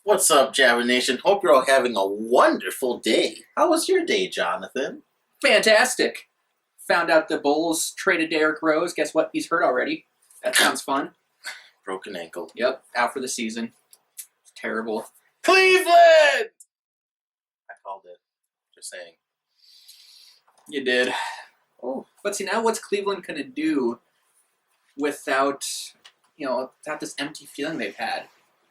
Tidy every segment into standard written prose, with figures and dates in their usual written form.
What's up, Java Nation? Hope you're all having a wonderful day. How was your day, Jonathan? Fantastic. Found out the Bulls traded Derrick Rose. Guess what? He's hurt already. That sounds fun. Broken ankle. Yep, out for the season. It's terrible. Cleveland! I called it. Just saying. You did. Oh. But see, now what's Cleveland going to do without this empty feeling they've had?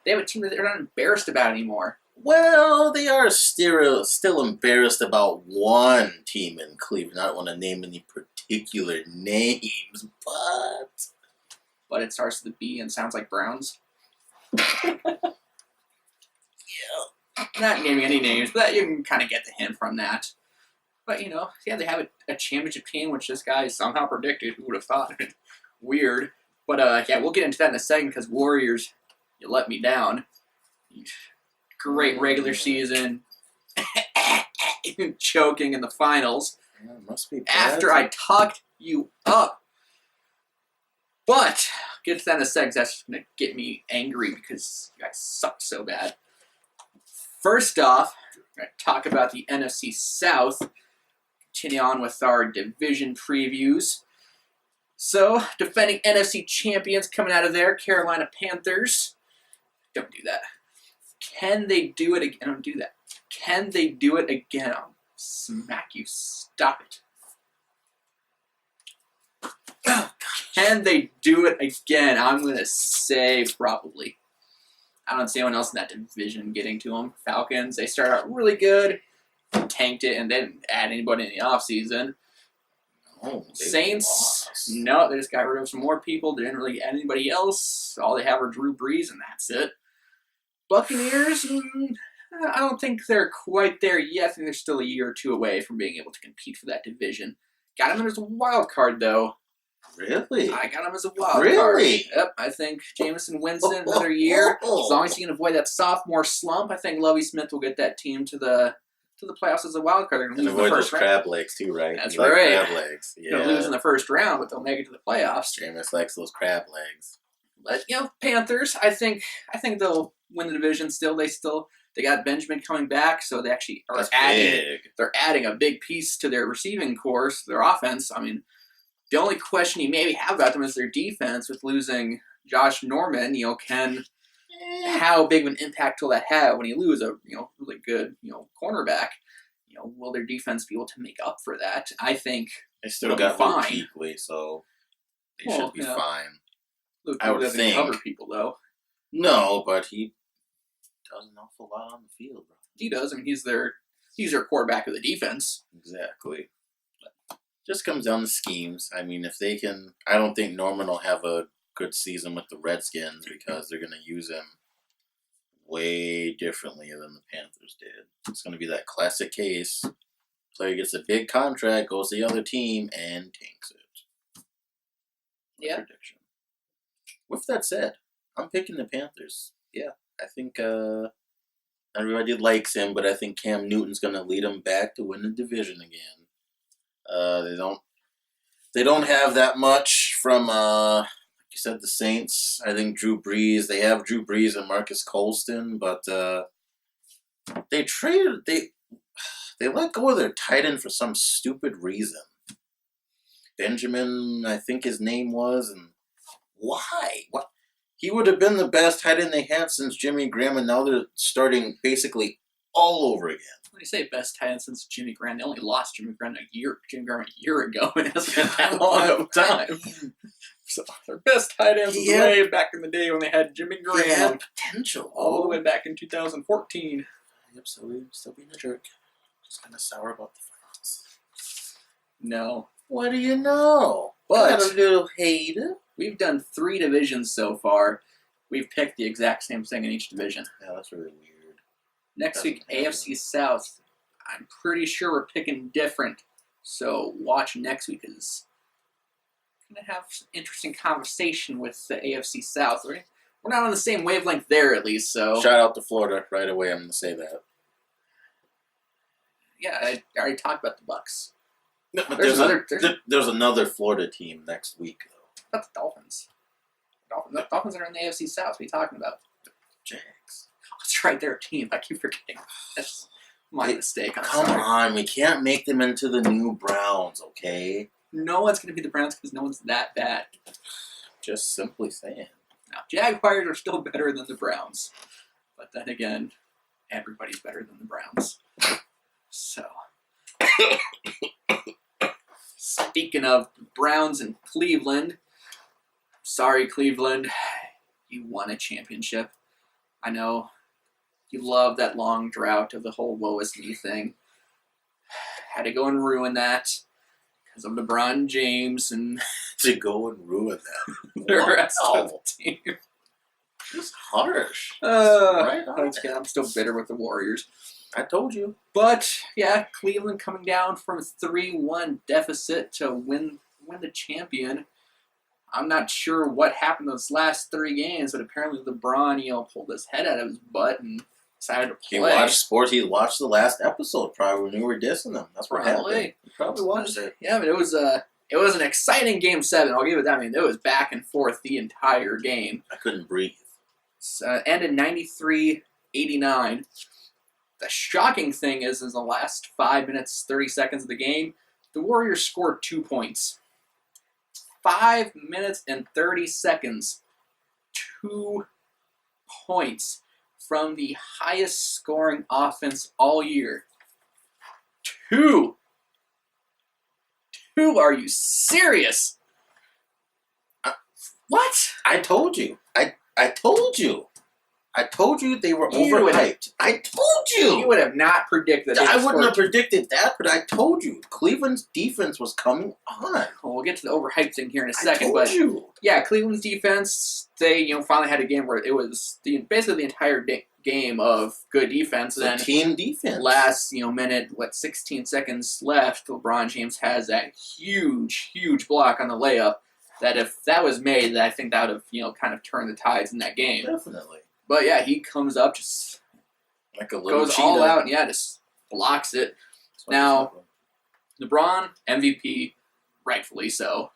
They have a team that they're not embarrassed about anymore. Well, they are still embarrassed about one team in Cleveland. I don't want to name any particular names, But it starts with a B and sounds like Browns. Yeah. Not naming any names, but you can kind of get the hint from that. But, they have a championship team, which this guy somehow predicted. Who would have thought? Weird. But, we'll get into that in a second because Warriors, you let me down. Great regular season. Choking in the finals. Yeah, it must be bad. After I talked you up. But, get to that in a second. That's going to get me angry because you guys suck so bad. First off, we're going to talk about the NFC South. Continue on with our division previews. So, defending NFC champions coming out of there, Carolina Panthers. Don't do that. Can they do it again? Don't do that. Can they do it again? I'll smack you. Stop it. Can they do it again? I'm going to say probably. I don't see anyone else in that division getting to them. Falcons, they started out really good, tanked it, and they didn't add anybody in the offseason. Oh, Saints, no, they just got rid of some more people. They didn't really add anybody else. All they have are Drew Brees, and that's it. Buccaneers, I don't think they're quite there yet. I think they're still a year or two away from being able to compete for that division. Got them as a wild card, though. Really? I got him as a wild card. Really? Yep, I think Jameson Winston another year. As long as he can avoid that sophomore slump, I think Lovie Smith will get that team to the playoffs as a wild card. They're going to lose in the first round. Crab legs too, right? That's you like right. Crab legs. Yeah. They're going to lose in the first round, but they'll make it to the playoffs. Jameis likes those crab legs. But Panthers, I think they'll win the division. They got Benjamin coming back, so they actually are They're adding a big piece to their receiving corps, their offense. I mean, the only question you maybe have about them is their defense with losing Josh Norman. How big of an impact will that have when you lose a really good cornerback? Will their defense be able to make up for that? I think they still got Luke Kuechly, so they should be fine. Luke doesn't cover people though. No, but he does an awful lot on the field, bro. He does. I mean, he's their quarterback of the defense. Exactly. Just comes down to schemes. I mean, if they can, I don't think Norman will have a good season with the Redskins because they're going to use him way differently than the Panthers did. It's going to be that classic case. Player gets a big contract, goes to the other team, and tanks it. Yeah. Prediction. With that said, I'm picking the Panthers. Yeah, I think everybody likes him, but I think Cam Newton's going to lead them back to win the division again. They don't have that much from, like you said, the Saints. I think Drew Brees. They have Drew Brees and Marcus Colston, but they let go of their tight end for some stupid reason. Benjamin, I think his name was, and why? What? He would have been the best tight end they had since Jimmy Graham, and now they're starting basically all over again. When you say best tight end since Jimmy Graham, they only lost Jimmy Graham a year ago, and it hasn't been that long of a time. So their best tight ends was way back in the day when they had Jimmy Graham. He had potential. All the way back in 2014. Yep, still being a jerk. Just kind of sour about the finals. No. What do you know? But got a little hater. We've done 3 divisions so far. We've picked the exact same thing in each division. Yeah, that's really weird. Next week, AFC South. I'm pretty sure we're picking different. So watch next week because we're going to have some interesting conversation with the AFC South. We're not on the same wavelength there, at least. So shout out to Florida right away. I'm going to say that. Yeah, I already talked about the Bucks. No, but there's another Florida team next week, though. That's the Dolphins. The Dolphins are in the AFC South. What are you talking about? Jags. That's right, they're a team. I keep forgetting. That's my mistake. Come on, we can't make them into the new Browns, okay? No one's going to be the Browns because no one's that bad. Just simply saying. Now, Jaguars are still better than the Browns. But then again, everybody's better than the Browns. So, speaking of Browns and Cleveland, sorry, Cleveland, you won a championship. I know you love that long drought of the whole woe is me thing. Had to go and ruin that because of LeBron James and to go and ruin them. the rest of the team. Just harsh. Right on. I'm still bitter with the Warriors. I told you. But yeah, Cleveland coming down from a 3-1 deficit to win the champion. I'm not sure what happened those last 3 games, but apparently LeBron, pulled his head out of his butt and decided to play. He watched sports. He watched the last episode probably when you were dissing him. That's what happened. He probably watched it. Yeah, but it was an exciting Game 7. I'll give it that. I mean, it was back and forth the entire game. I couldn't breathe. Ended 93-89. The shocking thing is in the last 5 minutes, 30 seconds of the game, the Warriors scored 2 points. 5 minutes and 30 seconds. 2 points from the highest scoring offense all year. 2. Are you serious? What? I told you. I told you. I told you they were overhyped. I told you. You would have not predicted. I wouldn't have predicted that, but I told you. Cleveland's defense was coming on. Well, we'll get to the overhyped thing here in a second. I told you. Yeah, Cleveland's defense, they finally had a game where it was basically the entire game of good defense. The team defense. Last minute, 16 seconds left. LeBron James has that huge block on the layup. That if that was made, I think that would have kind of turned the tides in that game. Definitely. But yeah, he comes up, just like a little goes cheetah. all out, and just blocks it. Now, LeBron, MVP, rightfully so.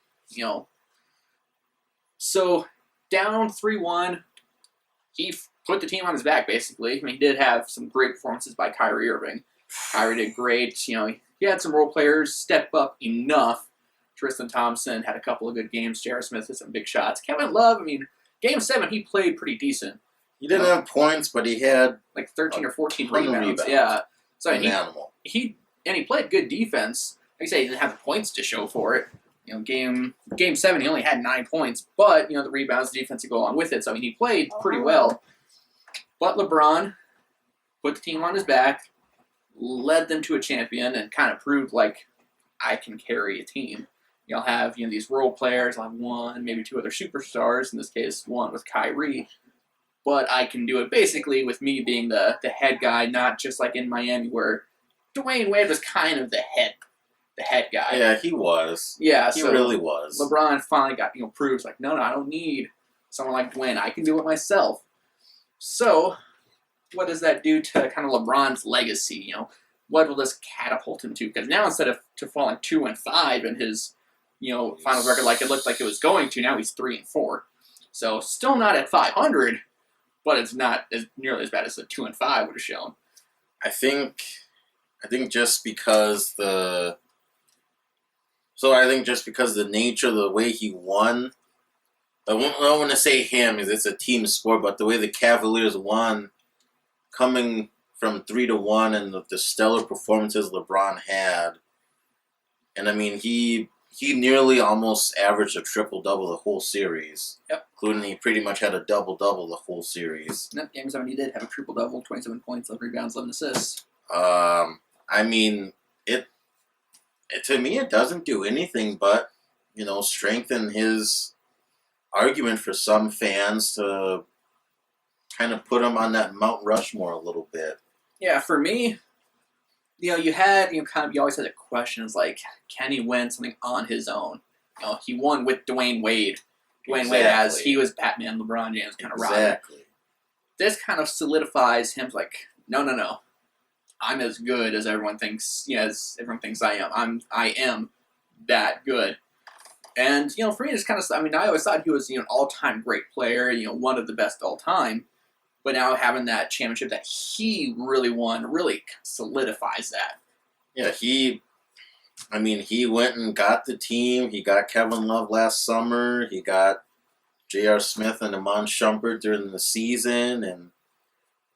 So down 3-1, he put the team on his back, basically. I mean, he did have some great performances by Kyrie Irving. Kyrie did great. He had some role players step up enough. Tristan Thompson had a couple of good games. J.R. Smith had some big shots. Kevin Love, Game 7, he played pretty decent. He didn't have points, but he had 13 or 14 rebounds. Yeah. So he played good defense. Like I say, he didn't have the points to show for it. Game 7, he only had 9 points, but the rebounds, the defense to go along with it. So he played pretty well. But LeBron put the team on his back, led them to a champion, and kind of proved I can carry a team. You'll have these role players. I'll have one, maybe 2 other superstars. In this case, one with Kyrie. But I can do it basically with me being the head guy, not just like in Miami where Dwayne Wade was kind of the head guy. Yeah, he was. Yeah, he really was. LeBron finally got proves no, I don't need someone like Dwayne. I can do it myself. So, what does that do to kind of LeBron's legacy? What will this catapult him to? Because now instead of falling 2-5 in his final record like it looked like it was going to, now he's 3-4. So still not at 500, but it's not as nearly as bad as the 2-5 would have shown. I think just because the nature of the way he won, I don't want to say him because it's a team sport, but the way the Cavaliers won, coming from 3-1 and the stellar performances LeBron had, and he nearly almost averaged a triple-double the whole series. Yep. Including he pretty much had a double-double the whole series. Yep, Game 7 he did have a triple-double, 27 points, 11 rebounds, 11 assists. It to me, it doesn't do anything but, strengthen his argument for some fans to kind of put him on that Mount Rushmore a little bit. Yeah, for me, you always had the questions can he win something on his own? He won with Dwayne Wade. Dwayne Wade as he was Batman, LeBron James kind of Robin. Exactly. This kind of solidifies him no. I'm as good as everyone thinks. As everyone thinks I am. I am that good. And for me, it's kind of. I always thought he was an all-time great player. One of the best all time. But now having that championship that he really won really solidifies that. Yeah, he went and got the team. He got Kevin Love last summer. He got J.R. Smith and Iman Shumpert during the season. And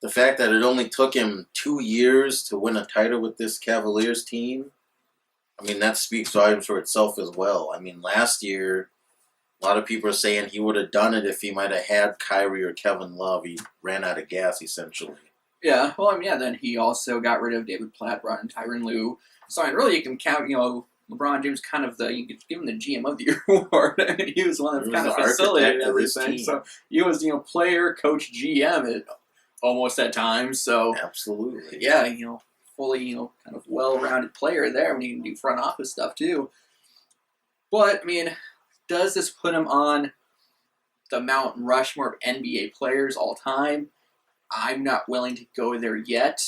the fact that it only took him 2 years to win a title with this Cavaliers team, that speaks volumes for itself as well. Last year, a lot of people are saying he would have done it if he might have had Kyrie or Kevin Love. He ran out of gas, essentially. Yeah, well, then he also got rid of David Platt, brought in Tyronn Lue. So, really, you can count, LeBron James kind of you could give him the GM of the Year award. He was one that kind of facilitated everything. So, he was, player, coach, GM almost at times. So, absolutely. Yeah, fully, kind of well-rounded player there when he can do front office stuff, too. But, does this put him on the Mount Rushmore of NBA players all time? I'm not willing to go there yet.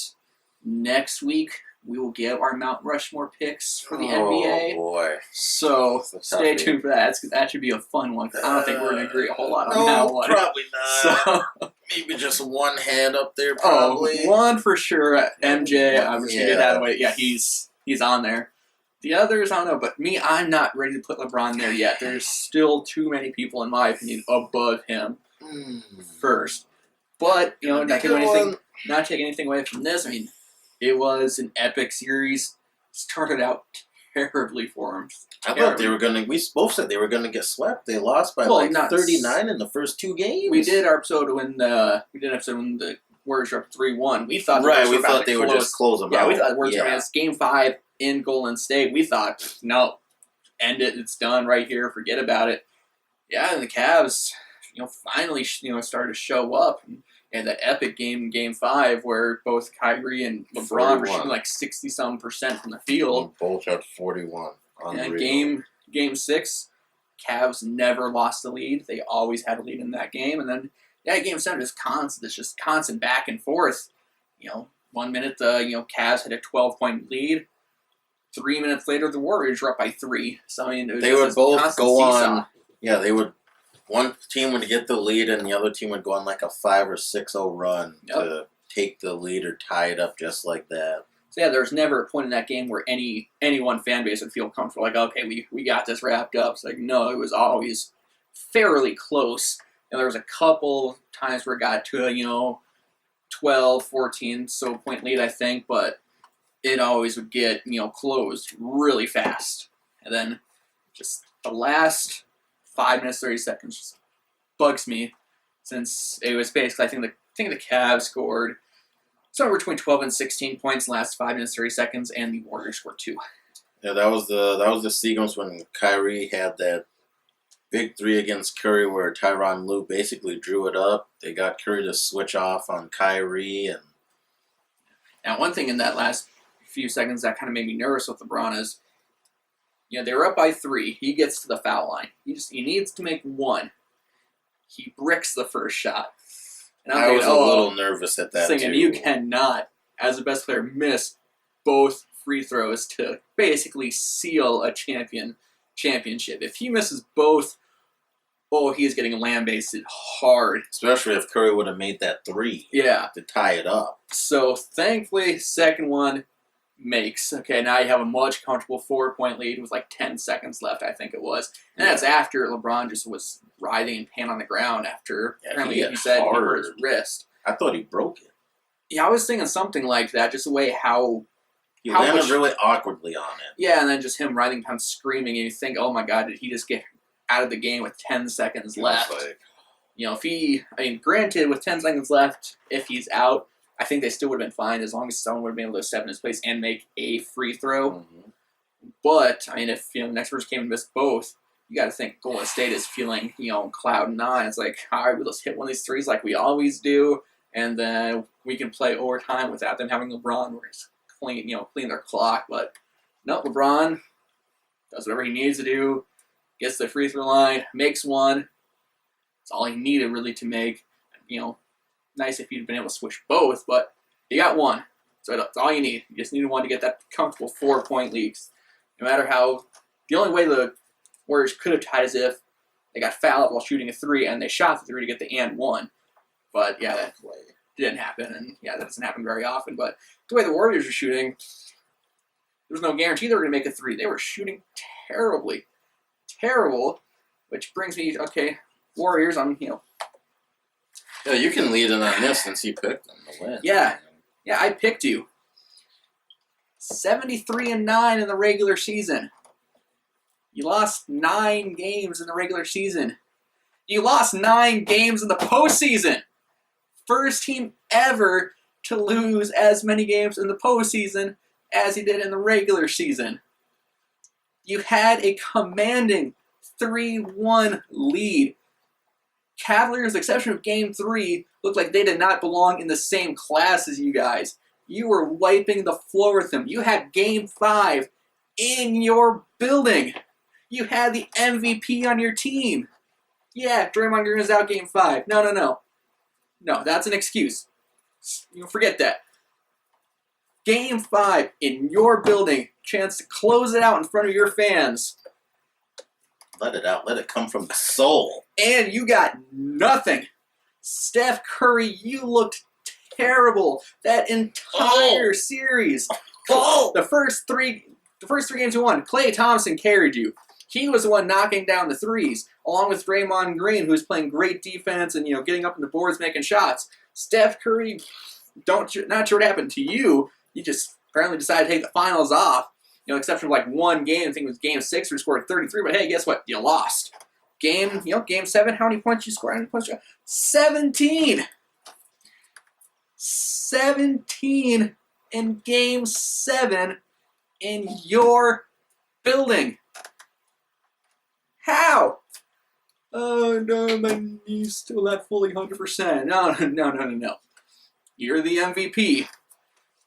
Next week, we will give our Mount Rushmore picks for the NBA. Oh, boy. So, stay tuned for that. That should be a fun one. I don't think we're going to agree a whole lot on that one. Probably not. So, maybe just one head up there, probably. One for sure. MJ, obviously, get that away. Yeah, he's on there. The others, I don't know. But I'm not ready to put LeBron there yet. There's still too many people, in my opinion, above him first. But, not taking anything away from this. It was an epic series. Started out terribly for him. I thought we both said they were going to get swept. They lost by 39 in the first 2 games. We did our episode when the Warriors were up 3-1. We thought they would just close them out. Yeah, we thought the Warriors were going to Game 5 in Golden State. We thought, no, end it. It's done right here. Forget about it. Yeah, and the Cavs, finally, started to show up. And that epic game, Game 5, where both Kyrie and LeBron were shooting 60-some% from the field. Both had 41. And Game 6, Cavs never lost the lead. They always had a lead in that game. And then, Game 7 is constant. It's just constant back and forth. 1 minute the Cavs had a 12-point lead. 3 minutes later, the Warriors were up by 3. So it was they would both go seesaw. on. Yeah, they would. One team would get the lead, and the other team would go on a 5 or 6-0 run to take the lead or tie it up just like that. So there was never a point in that game where any one fan base would feel comfortable. Okay, we got this wrapped up. It's no, it was always fairly close. And there was a couple times where it got to a 12, 14 point lead, I think, but it always would get closed really fast. And then just the last 5 minutes, 30 seconds just bugs me, since it was basically, I think the Cavs scored somewhere between 12 and 16 points in the last 5 minutes, 30 seconds, and the Warriors scored 2. Yeah, that was the sequence when Kyrie had that big 3 against Curry where Tyronn Lue basically drew it up. They got Curry to switch off on Kyrie. And now, one thing in that last few seconds that kind of made me nervous with LeBron is, they were up by 3. He gets to the foul line. He needs to make 1. He bricks the first shot. And I was a little nervous at that, too. You cannot, as a best player, miss both free throws to basically seal a championship. If he misses both, he's getting lambasted hard. Especially if Curry would have made that 3 to tie it up. So, thankfully, second one makes. Okay, now you have a much comfortable 4-point lead with 10 seconds left, I think it was. And that's after LeBron just was writhing in pain on the ground after apparently he said he hurt his wrist. I thought he broke it. Yeah, I was thinking something like that, just the way how he landed really awkwardly on it. Yeah, and then just him writhing down screaming, and you think, oh my god, did he just get out of the game with 10 seconds left? Granted, with 10 seconds left, if he's out, I think they still would have been fine as long as someone would have been able to step in his place and make a free throw. Mm-hmm. But, if the next person came and missed both, you got to think Golden State is feeling, cloud 9. It's all right, let's hit one of these threes like we always do, and then we can play overtime without them having LeBron where he's clean their clock. But no, LeBron does whatever he needs to do, gets the free throw line, makes 1. That's all he needed really to make. Nice if you'd been able to switch both, but you got 1. So that's all you need. You just needed 1 to get that comfortable 4-point lead. No matter how, the only way the Warriors could have tied is if they got fouled while shooting a 3 and they shot the 3 to get the and 1. But yeah, that didn't happen, and yeah, that doesn't happen very often. But the way the Warriors are shooting, there's no guarantee they were going to make a three. They were shooting terribly, terrible. Which brings me, okay, Warriors. Yeah, you can lead in on this since you picked them to win. Yeah, I picked you. 73-9 in the regular season. You lost 9 games in the regular season. You lost 9 games in the postseason. First team ever to lose as many games in the postseason as he did in the regular season. You had a commanding 3-1 lead. Cavaliers, with the exception of Game 3, looked like they did not belong in the same class as you guys. You were wiping the floor with them. You had Game 5 in your building. You had the MVP on your team. Yeah, Draymond Green is out Game 5. No. No, that's an excuse. You forget that. Game 5 in your building. Chance to close it out in front of your fans. Let it out. Let it come from the soul. And you got nothing. Steph Curry, you looked terrible that entire series. The first three games you won, Klay Thompson carried you. He was the one knocking down the threes, along with Draymond Green, who was playing great defense and getting up in the boards, making shots. Steph Curry, not sure what happened to you. You just apparently decided to take the finals off. Except for like one game. I think it was Game 6 where you scored 33. But hey, guess what? You lost. Game 7. How many points you scored? How many points? 17. 17 in Game 7 in your building. How? Oh no, my knee's still not fully 100%. No. You're the MVP.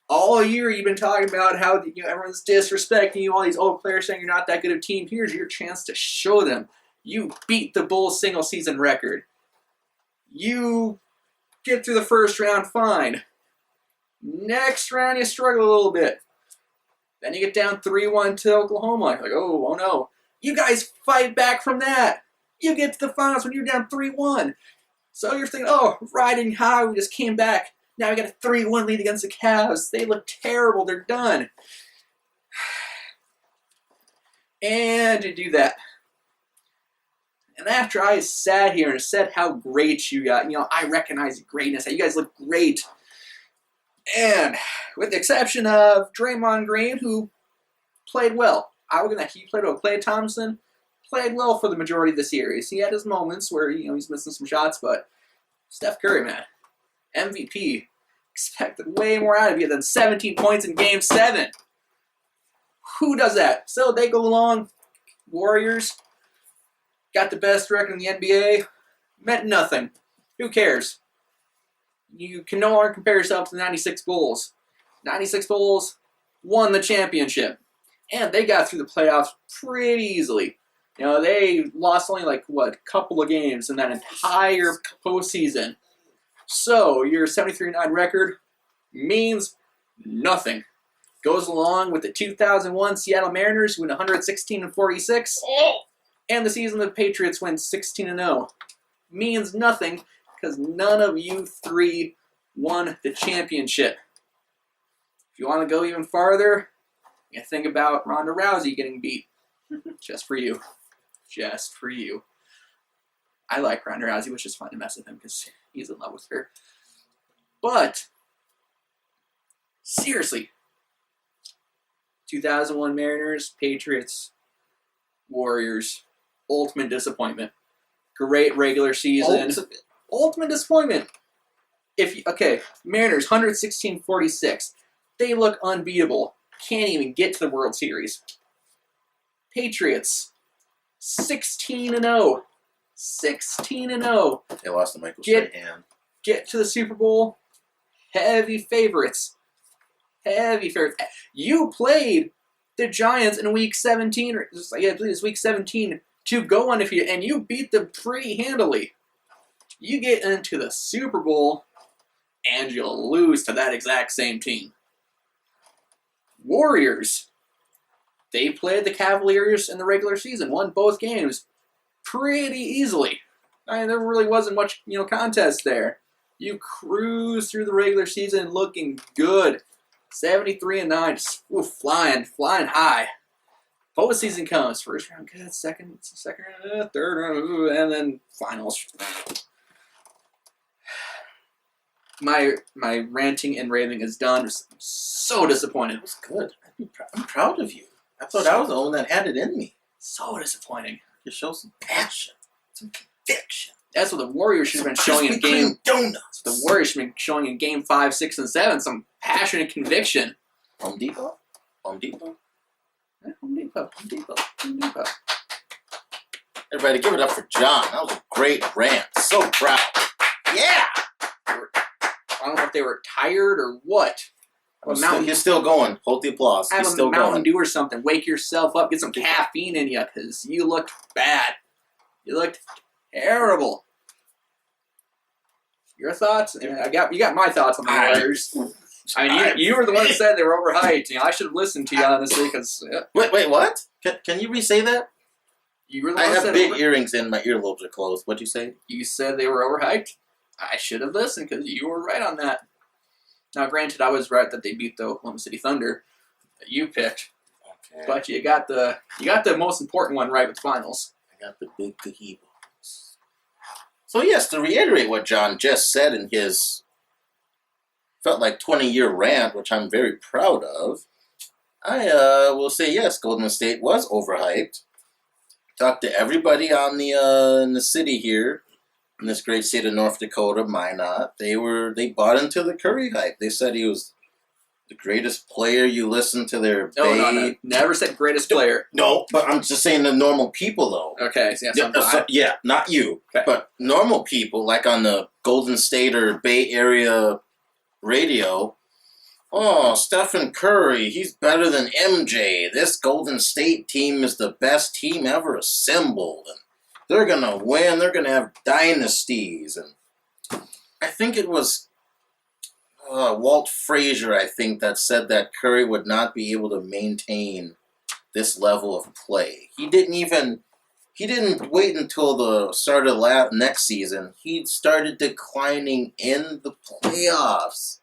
All year you've been talking about how everyone's disrespecting you, all these old players saying you're not that good of a team. Here's your chance to show them. You beat the Bulls' single-season record. You get through the first round fine. Next round you struggle a little bit. Then you get down 3-1 to Oklahoma. You're like, oh no. You guys fight back from that. You get to the finals when you're down 3-1. So you're thinking, oh, riding high, we just came back. Now we got a 3-1 lead against the Cavs. They look terrible. They're done. And you do that. And after I sat here and said how great you got, I recognize the greatness. You guys look great. And with the exception of Draymond Green, who played well. I would he played well. Klay Thompson played well for the majority of the series. He had his moments where he's missing some shots, but Steph Curry, man, MVP. Expected way more out of you than 17 points in Game 7. Who does that? So they go along. Warriors got the best record in the NBA. Meant nothing. Who cares? You can no longer compare yourself to the 96 Bulls. 96 Bulls won the championship. And they got through the playoffs pretty easily. They lost only a couple of games in that entire postseason. So your 73-9 record means nothing. Goes along with the 2001 Seattle Mariners who win 116-46, and the season the Patriots win 16-0. Means nothing because none of you three won the championship. If you want to go even farther, you think about Ronda Rousey getting beat. Just for you. Just for you. I like Ronda Rousey, which is fun to mess with him because he's in love with her. But, seriously, 2001 Mariners, Patriots, Warriors, ultimate disappointment. Great regular season. Ultimate disappointment. Mariners, 116-46. They look unbeatable. Can't even get to the World Series. Patriots, 16-0. 16-0. They lost to Michael Strahan. Get to the Super Bowl. Heavy favorites. Heavy favorites. You played the Giants in Week 17, I believe it's Week 17, to go undefeated, and you beat them pretty handily. You get into the Super Bowl, and you'll lose to that exact same team. Warriors. They played the Cavaliers in the regular season, won both games pretty easily. There really wasn't much, contest there. You cruise through the regular season looking good. 73-9, just flying high. Postseason comes. First round good, second round, third round, and then finals. My ranting and raving is done. I'm so disappointed. It was good. I'm proud of you. I thought I was the one that had it in me. So disappointing. You show some passion, some conviction. That's what the Warriors should have been showing in game. Donuts. The Warriors should have been showing in game 5, 6, and 7 some passion and conviction. Home Depot. Home Depot. Yeah, Home Depot. Everybody, give it up for John. That was a great rant. So proud. Yeah. I don't know if they were tired or what. He's still going. Hold the applause. He's still going. Mountain Dew or something. Wake yourself up. Get some caffeine in you because you looked bad. You looked terrible. Your thoughts? You got my thoughts on the Warriors. I mean, you were the one that said they were overhyped. You know, I should have listened to you honestly because. Yeah. Wait, what? Can you re-say that? You were the one I that have said big earrings in. My earlobes are closed. What'd you say? You said they were overhyped. I should have listened because you were right on that. Now, granted, I was right that they beat the Oklahoma City Thunder that you picked, okay. But you got the most important one right with finals. I got the big Cajitos. So yes, to reiterate what John just said in his felt like 20-year rant, which I'm very proud of, I will say yes, Golden State was overhyped. Talked to everybody on the in the city here. In this great state of North Dakota, Minot, they bought into the Curry hype. They said he was the greatest player. You listen to their No, never said greatest player. No, but I'm just saying the normal people though. Okay, yeah, not you, okay. But normal people like on the Golden State or Bay Area radio. Oh, Stephen Curry, he's better than MJ. This Golden State team is the best team ever assembled. And they're going to win. They're going to have dynasties. And I think it was Walt Frazier, I think, that said that Curry would not be able to maintain this level of play. He didn't wait until the start of next season. He started declining in the playoffs.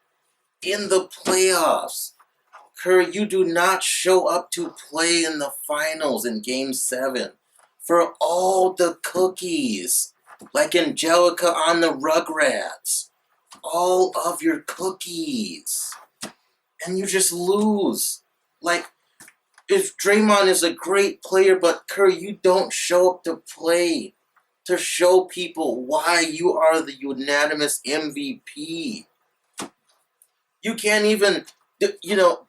Curry, you do not show up to play in the finals in Game 7. For all the cookies, like Angelica on the Rugrats. All of your cookies. And you just lose. Like, if Draymond is a great player, but Curry, you don't show up to play. To show people why you are the unanimous MVP. You can't even,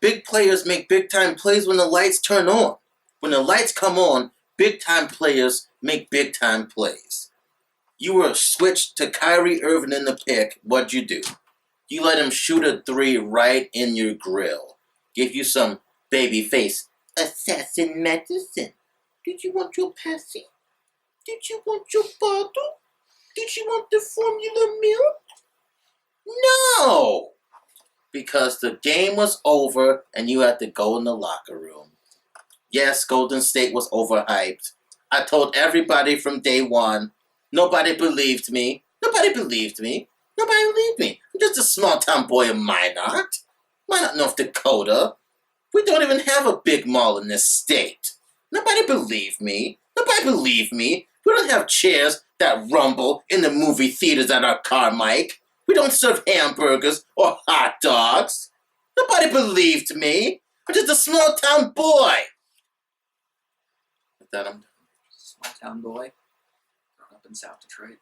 big players make big-time plays when the lights turn on. When the lights come on, big-time players make big-time plays. You were switched to Kyrie Irving in the pick. What'd you do? You let him shoot a 3 right in your grill. Give you some baby face assassin medicine. Did you want your passy? Did you want your bottle? Did you want the formula milk? No! Because the game was over and you had to go in the locker room. Yes, Golden State was overhyped. I told everybody from day one. Nobody believed me. I'm just a small-town boy of Minot, North Dakota. We don't even have a big mall in this state. Nobody believed me. We don't have chairs that rumble in the movie theaters at our Carmike. We don't serve hamburgers or hot dogs. Nobody believed me. I'm just a small-town boy. With that, I'm done. Small-town boy. Growing up in South Detroit.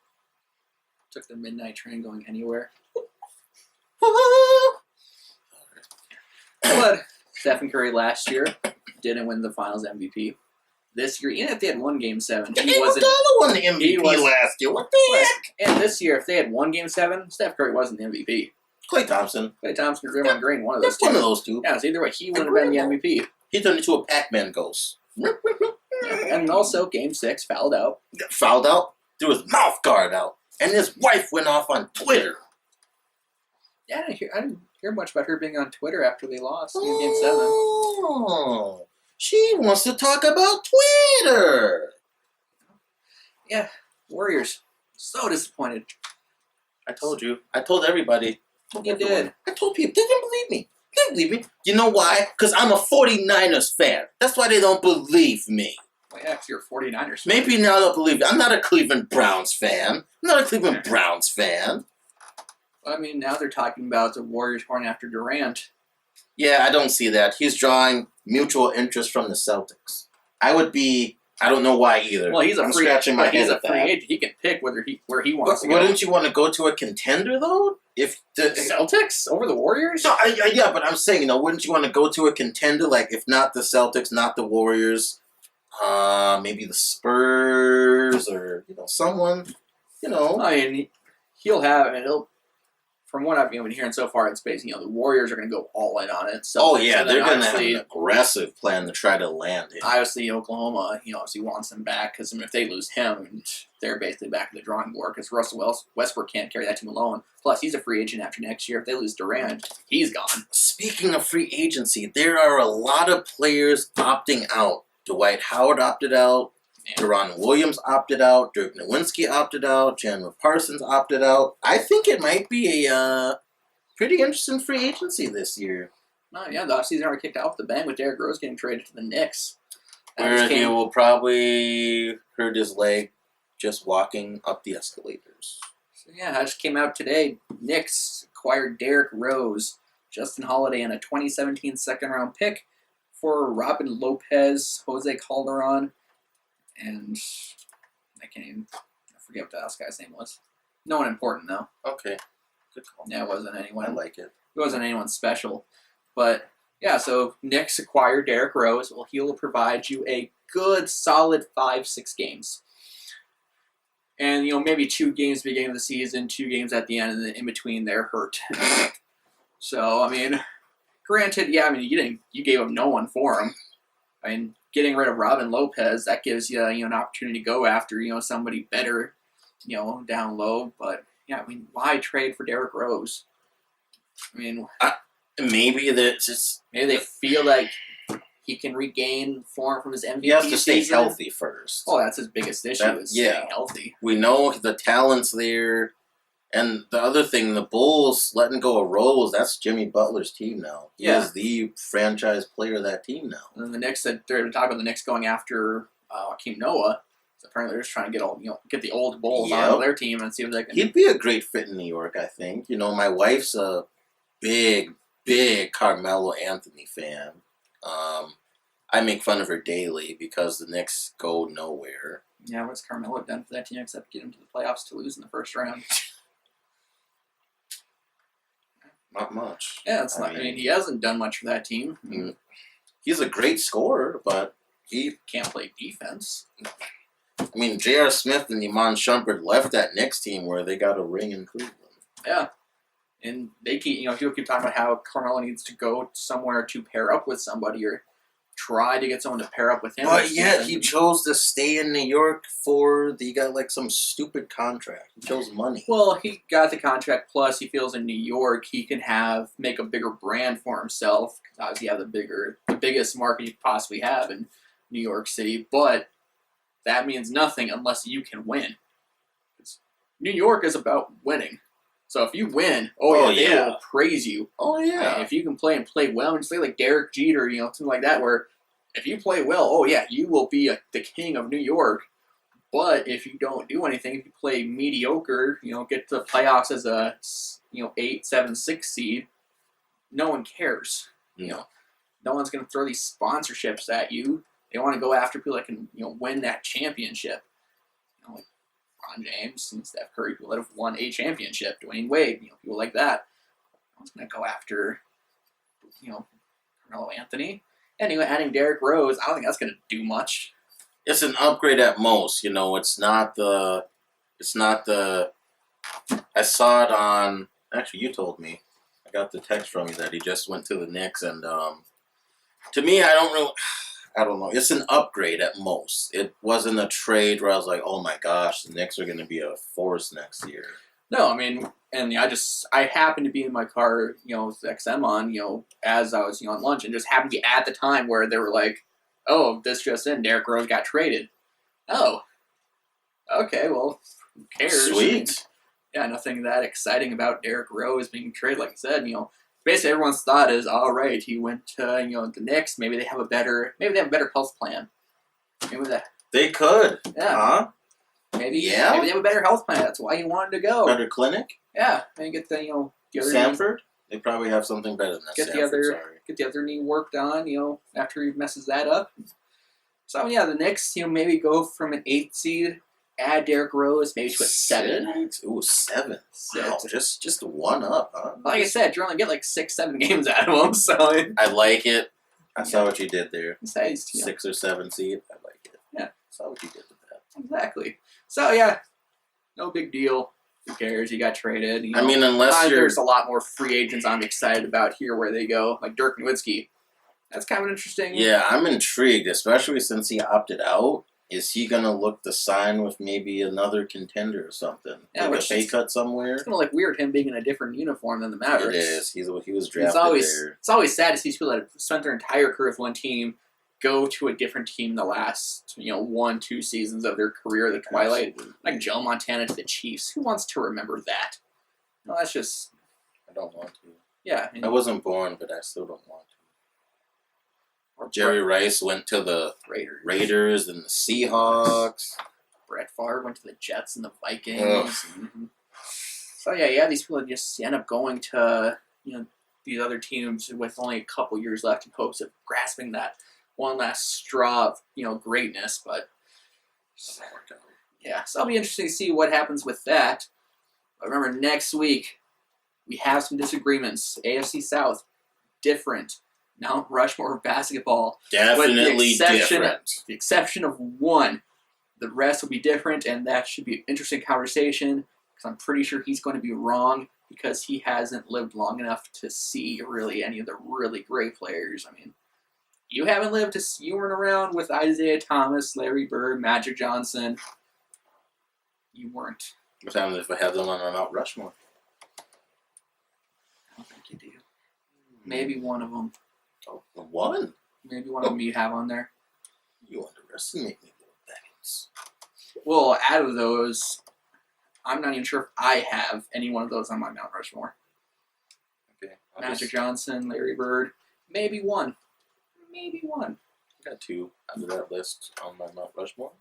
Took the midnight train going anywhere. But Stephen Curry last year didn't win the Finals MVP. This year, even if they had won Game 7, he wasn't. Won the MVP last year. What the heck? And this year, if they had won Game 7, Steph Curry wasn't the MVP. Klay Thompson, or Draymond Green, one of those two. One of those two. Yeah, so either way, he would have been the MVP. He turned into a Pac-Man ghost. Yeah. And also, Game 6, fouled out. Fouled out? Threw his mouth guard out. And his wife went off on Twitter. Yeah, I didn't hear much about her being on Twitter after they lost in Game 7. Oh, she wants to talk about Twitter. Yeah, Warriors. So disappointed. I told you. I told everybody. You did. I told people. They didn't believe me. They didn't believe me. You know why? Because I'm a 49ers fan. That's why they don't believe me. Well, yeah, 'cause you're a 49ers fan. Maybe now they'll believe me. I'm not a Cleveland Browns fan. I'm not a Cleveland Browns fan. Well, I mean, now they're talking about the Warriors going after Durant. Yeah, I don't see that. He's drawing mutual interest from the Celtics. I don't know why either. Well, I'm scratching my head he's a at free that. agent. He can pick where he wants to go. Wouldn't you want to go to a contender though? If the Celtics over the Warriors? No, yeah, but I'm saying, wouldn't you want to go to a contender? Like, if not the Celtics, not the Warriors, maybe the Spurs or someone. I mean, from what I've been hearing so far, it's basically the Warriors are going to go all in on it. So, Oh yeah, so they're going to have an aggressive plan to try to land him. Obviously, Oklahoma, obviously wants him back because if they lose him, they're basically back to the drawing board because Russell Westbrook can't carry that team alone. Plus, he's a free agent after next year. If they lose Durant, he's gone. Speaking of free agency, there are a lot of players opting out. Dwight Howard opted out. Deron Williams opted out. Dirk Nowitzki opted out. Chandler Parsons opted out. I think it might be a pretty interesting free agency this year. Oh, yeah, the offseason already kicked off the bang with Derrick Rose getting traded to the Knicks. Where he will probably hurt his leg just walking up the escalators. So, yeah, that just came out today. Knicks acquired Derrick Rose, Justin Holiday, and a 2017 second-round pick for Robin Lopez, Jose Calderon, and I forget what the last guy's name was. No one important, though. Okay. Good call. Yeah, it wasn't anyone. I like it. It wasn't anyone special. But, yeah, so Knicks acquired Derrick Rose. Well, he will provide you a good, solid 5-6 games. And, maybe 2 games beginning of the season, 2 games at the end, and then in between they're hurt. So, I mean, granted, yeah, you gave up no one for him. I mean, getting rid of Robin Lopez, that gives you, an opportunity to go after, somebody better, down low. But, yeah, why trade for Derrick Rose? Maybe they feel like he can regain form from his MVP He has to stay season. healthy first. Oh, that's his biggest issue is staying healthy. We know the talent's there. And the other thing, the Bulls letting go of Rose, that's Jimmy Butler's team now. He is the franchise player of that team now. And then the Knicks they're talking about the Knicks going after Akeem Noah. So apparently they're just trying to get the old Bulls on their team and see if they can. He'd be a great fit in New York, I think. My wife's a big Carmelo Anthony fan. I make fun of her daily because the Knicks go nowhere. Yeah, what's Carmelo done for that team except get him to the playoffs to lose in the first round? Not much. Yeah, he hasn't done much for that team. He's a great scorer, but he can't play defense. J.R. Smith and Iman Shumpert left that Knicks team where they got a ring in Cleveland. Yeah. And they keep, people keep talking about how Carmelo needs to go somewhere to pair up with somebody or try to get someone to pair up with him. But yet he chose to stay in New York he got some stupid contract. He chose money. Well, he got the contract, plus he feels in New York he can make a bigger brand for himself. Because obviously you have the biggest market you could possibly have in New York City. But that means nothing unless you can win. New York is about winning. So if you win, they will praise you. Oh, yeah. If you can play well, and just like Derek Jeter, something like that, where if you play well, you will be the king of New York. But if you don't do anything, if you play mediocre, get to the playoffs as a 8, 7, 6 seed, no one cares. No one's going to throw these sponsorships at you. They want to go after people that can win that championship. Like LeBron James and Steph Curry, people that have won a championship, Dwayne Wade, people like that. I was going to go after, Carmelo Anthony. Anyway, adding Derrick Rose, I don't think that's going to do much. It's an upgrade at most. It's not the. I saw it on. Actually, you told me. I got the text from you that he just went to the Knicks, and to me, I don't know. It's an upgrade at most. It wasn't a trade where I was like, oh my gosh, the Knicks are going to be a force next year. No, I happened to be in my car, with XM on, as I was, on lunch, and just happened to be at the time where they were like, oh, this just in, Derrick Rose got traded. Oh. Okay, well, who cares? Sweet. Yeah, nothing that exciting about Derrick Rose being traded. Like I said, basically everyone's thought is, all right, he went to the Knicks. Maybe they have a better health plan. Maybe that they could. Yeah. Huh? Maybe they have a better health plan. That's why he wanted to go. Better clinic. Yeah, and get the the other Sanford. They probably have something better than that. Get the other knee worked on. After he messes that up. So yeah, the Knicks maybe go from an 8th seed. Add Derrick Rose maybe to a 7. Ooh, 7. Wow, just 1 up, huh? Like I said, you're only get like 6-7 games out of them. So I like it. I saw what you did there. Besides, 6 or 7 seed. I like it. Yeah, I saw what you did with that. Exactly. So yeah, no big deal. Who cares? He got traded. I mean, unless there's a lot more free agents I'm excited about here where they go, like Dirk Nowitzki. That's kind of an interesting. Yeah, I'm intrigued, especially since he opted out. Is he gonna look to sign with maybe another contender or something? Yeah, like a pay cut somewhere. It's gonna look weird him being in a different uniform than the Mavericks. It is. He was drafted there. It's always sad to see people that have spent their entire career with one team go to a different team the last 1-2 seasons of their career, the twilight. Absolutely. Like Joe Montana to the Chiefs. Who wants to remember that? No, that's just. I don't want to. Yeah. I wasn't born, but I still don't want to. Jerry Rice went to the Raiders and the Seahawks. Brett Favre went to the Jets and the Vikings. Mm-hmm. So yeah, these people just end up going to these other teams with only a couple years left in hopes of grasping that one last straw of greatness. But yeah, so it'll be interesting to see what happens with that. But remember, next week we have some disagreements. AFC South, different. Mount Rushmore of basketball. Definitely different. The exception of one. The rest will be different, and that should be an interesting conversation, because I'm pretty sure he's going to be wrong, because he hasn't lived long enough to see really any of the really great players. I mean, you haven't lived to see, you weren't around with Isaiah Thomas, Larry Bird, Magic Johnson. You weren't. What happens if I have them on Mount Rushmore? I don't think you do. Maybe one of them. Oh, one? Maybe one of them you have on there. You underestimate me, little Beckins. Well, out of those, I'm not even sure if I have any one of those on my Mount Rushmore. Okay. Magic Johnson, Larry Bird, maybe one. I got 2 out of that list on my Mount Rushmore.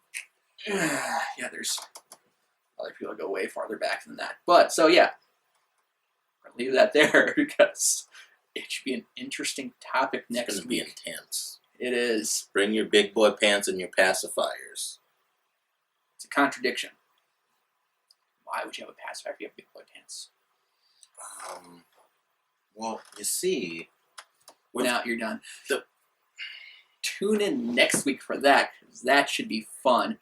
Yeah, there's other people that go way farther back than that. But, so yeah, I'll leave that there because it should be an interesting topic next week. It's going to be intense. It is. Bring your big boy pants and your pacifiers. It's a contradiction. Why would you have a pacifier if you have big boy pants? Well, you see... Now you're done. Tune in next week for that, because that should be fun.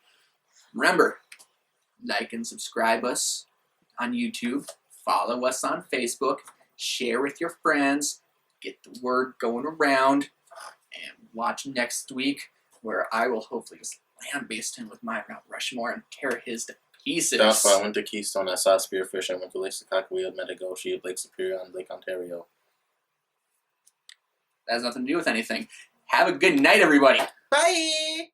Remember, like and subscribe us on YouTube. Follow us on Facebook. Share with your friends. Get the word going around. And watch next week, where I will hopefully just lambaste him with my Mount Rushmore and tear his to pieces. That's why I went to Keystone. I saw spearfish. I went to Lake Sakakawea, Metagoshi, Lake Superior, and Lake Ontario. That has nothing to do with anything. Have a good night, everybody. Bye!